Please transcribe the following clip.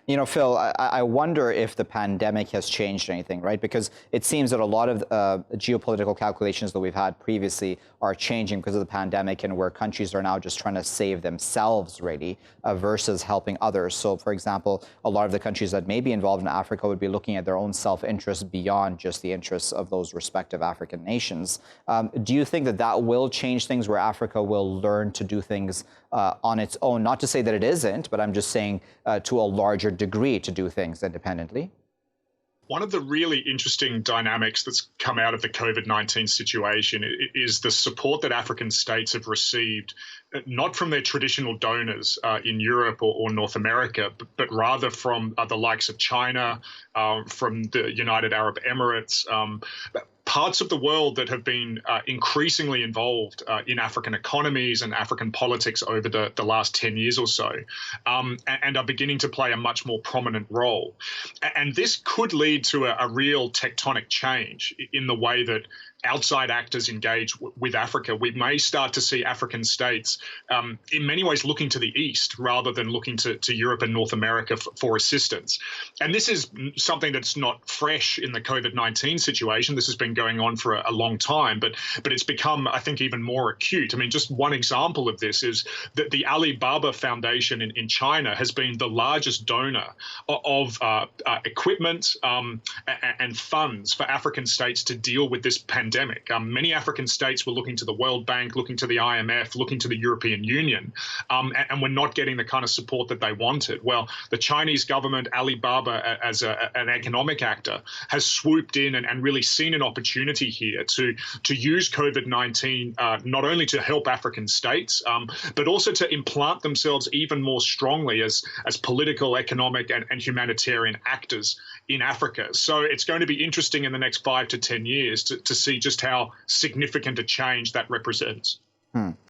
Phil, I wonder if the pandemic has changed anything, right? Because it seems that a lot of geopolitical calculations that we've had previously are changing because of the pandemic, and where countries are now just trying to save themselves, really, versus helping others. So, for example, a lot of the countries that may be involved in Africa would be looking at their own self-interest beyond just the interests of those respective African nations. Do you think that that will change things, where Africa will learn to do things on its own? Not to say that it isn't, but I'm just saying to a larger degree to do things independently? One of the really interesting dynamics that's come out of the COVID-19 situation is the support that African states have received, not from their traditional donors in Europe or North America, but rather from the likes of China, from the United Arab Emirates, parts of the world that have been increasingly involved in African economies and African politics over the last 10 years or so, and are beginning to play a much more prominent role. And this could lead to a real tectonic change in the way that outside actors engage with Africa. We may start to see African states in many ways looking to the East rather than looking to Europe and North America for assistance. And this is something that's not fresh in the COVID-19 situation. This has been going on for a long time, but it's become, I think, even more acute. I mean, just one example of this is that the Alibaba Foundation in China has been the largest donor of equipment and funds for African states to deal with this pandemic. Many African states were looking to the World Bank, looking to the IMF, looking to the European Union, and were not getting the kind of support that they wanted. Well, the Chinese government, Alibaba, as an economic actor, has swooped in and really seen an opportunity here to use COVID-19 not only to help African states, but also to implant themselves even more strongly as political, economic, and humanitarian actors in Africa. So it's going to be interesting in the next 5 to 10 years to see just how significant a change that represents.